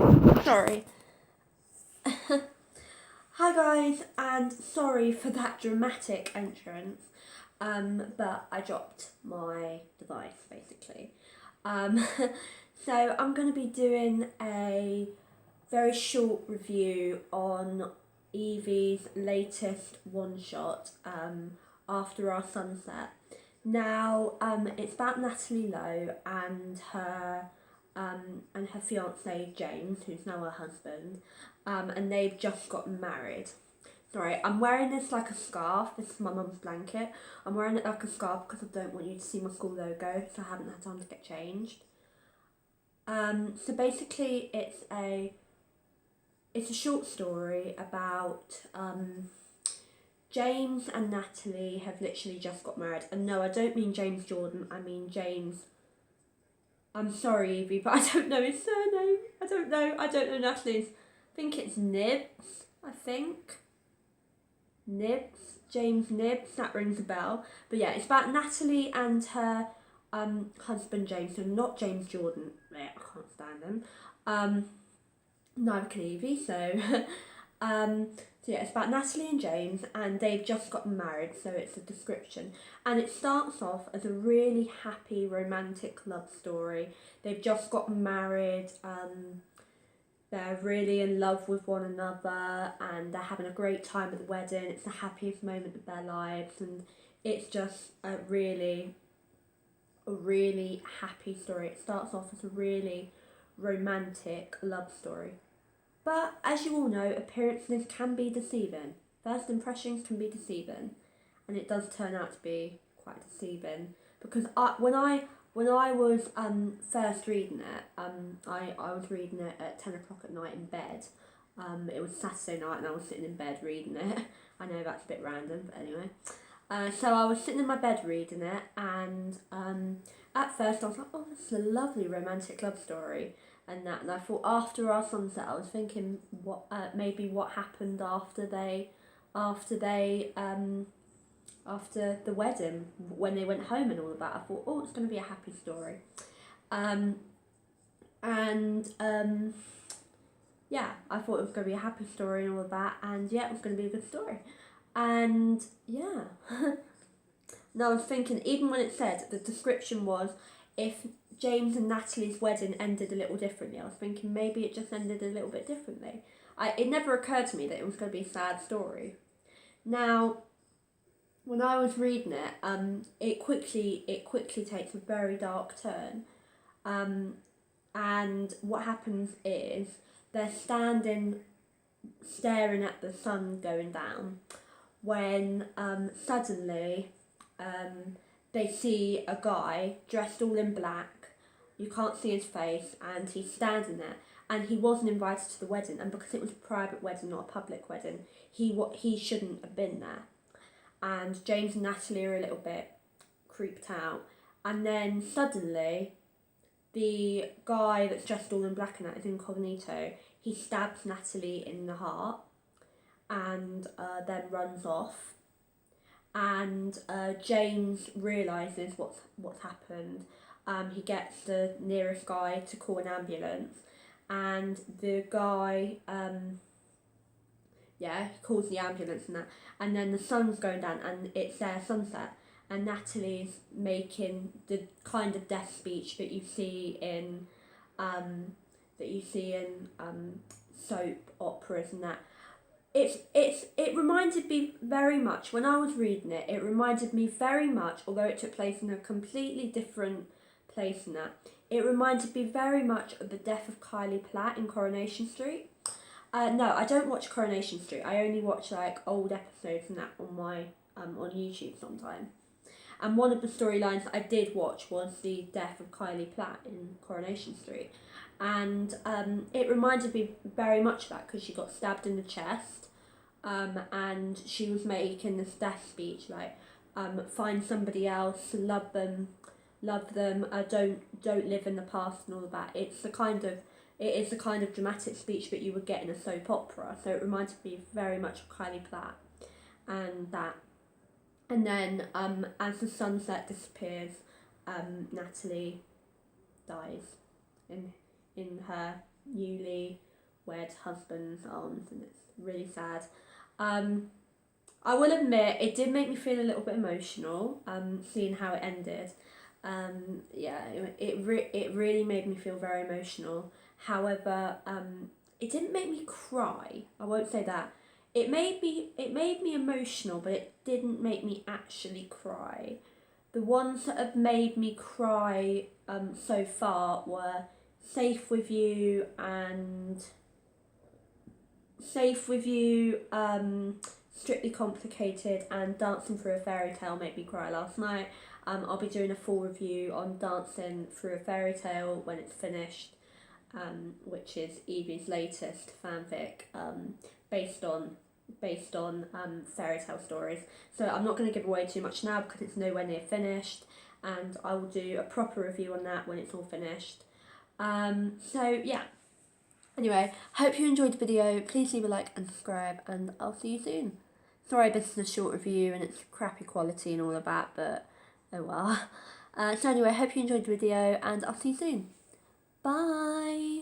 Sorry. Hi guys, and sorry for that dramatic entrance, but I dropped my device basically. So I'm going to be doing a very short review on Evie's latest one-shot, After Our Sunset. Now, it's about Natalie Lowe and her fiance James, who's now her husband, and they've just gotten married. Sorry, I'm wearing this like a scarf. This is my mum's blanket. I'm wearing it like a scarf because I don't want you to see my school logo, so I haven't had time to get changed. So basically, it's a short story about James and Natalie have literally just got married. And no, I don't mean James Jordan. I mean James. I'm sorry, Evie, but I don't know his surname. I don't know Natalie's. I think it's Nibs. Nibs. James Nibs. That rings a bell. But yeah, it's about Natalie and her husband James. So not James Jordan. I can't stand him. Neither can Evie. So so yeah, it's about Natalie and James, and they've just gotten married, so it's a description. And it starts off as a really happy, romantic love story. They've just gotten married, they're really in love with one another, and they're having a great time at the wedding. It's the happiest moment of their lives, and it's just a really happy story. It starts off as a really romantic love story. But as you all know, appearances can be deceiving. First impressions can be deceiving, and it does turn out to be quite deceiving. Because when I was first reading it, I was reading it at 10 o'clock at night in bed. It was Saturday night, and I was sitting in bed reading it. I know that's a bit random, but anyway. So I was sitting in my bed reading it, and at first I was like, oh, this is a lovely romantic love story. And I thought After Our Sunset, I was thinking what happened after the wedding, when they went home and all of that. I thought, oh, it's going to be a happy story, yeah, I thought it was going to be a happy story and all of that, and yeah, it was going to be a good story, and yeah. And I was thinking, even when it said, the description was, if James and Natalie's wedding ended a little differently, I was thinking maybe it just ended a little bit differently. It never occurred to me that it was going to be a sad story. Now, when I was reading it, it quickly takes a very dark turn. And what happens is they're staring at the sun going down, when suddenly they see a guy dressed all in black. You can't see his face, and he's standing there. And he wasn't invited to the wedding, and because it was a private wedding, not a public wedding, he shouldn't have been there. And James and Natalie are a little bit creeped out. And then suddenly, the guy that's dressed all in black and that is incognito. He stabs Natalie in the heart, and then runs off. And James realises what's happened. He gets the nearest guy to call an ambulance, and the guy, he calls the ambulance and that, and then the sun's going down, and it's their sunset, and Natalie's making the kind of death speech that you see in soap operas and that. It reminded me very much, when I was reading it, it reminded me very much, although it took place in a completely different place in that, it reminded me very much of the death of Kylie Platt in Coronation Street. No, I don't watch Coronation Street. I only watch like old episodes and that on my on YouTube sometimes. And one of the storylines I did watch was the death of Kylie Platt in Coronation Street. And it reminded me very much of that, because she got stabbed in the chest, and she was making this death speech like, find somebody else, love them, don't live in the past and all of that. It is the kind of dramatic speech that you would get in a soap opera. So it reminded me very much of Kylie Platt and that. And then as the sunset disappears, Natalie dies in her newly-wed husband's arms, and it's really sad. I will admit, it did make me feel a little bit emotional, seeing how it ended. Yeah, it really made me feel very emotional. However, it didn't make me cry. I won't say that. It made me emotional, but it didn't make me actually cry. The ones that have made me cry so far were Safe With You and Strictly Complicated, and Dancing Through a Fairy Tale made me cry last night. I'll be doing a full review on Dancing Through a Fairy Tale when it's finished, which is Evie's latest fanfic based on fairy tale stories. So I'm not going to give away too much now because it's nowhere near finished, and I will do a proper review on that when it's all finished. So yeah. Anyway, hope you enjoyed the video. Please leave a like and subscribe, and I'll see you soon. Sorry this is a short review and it's crappy quality and all of that, but oh well. So anyway, hope you enjoyed the video, and I'll see you soon. Bye!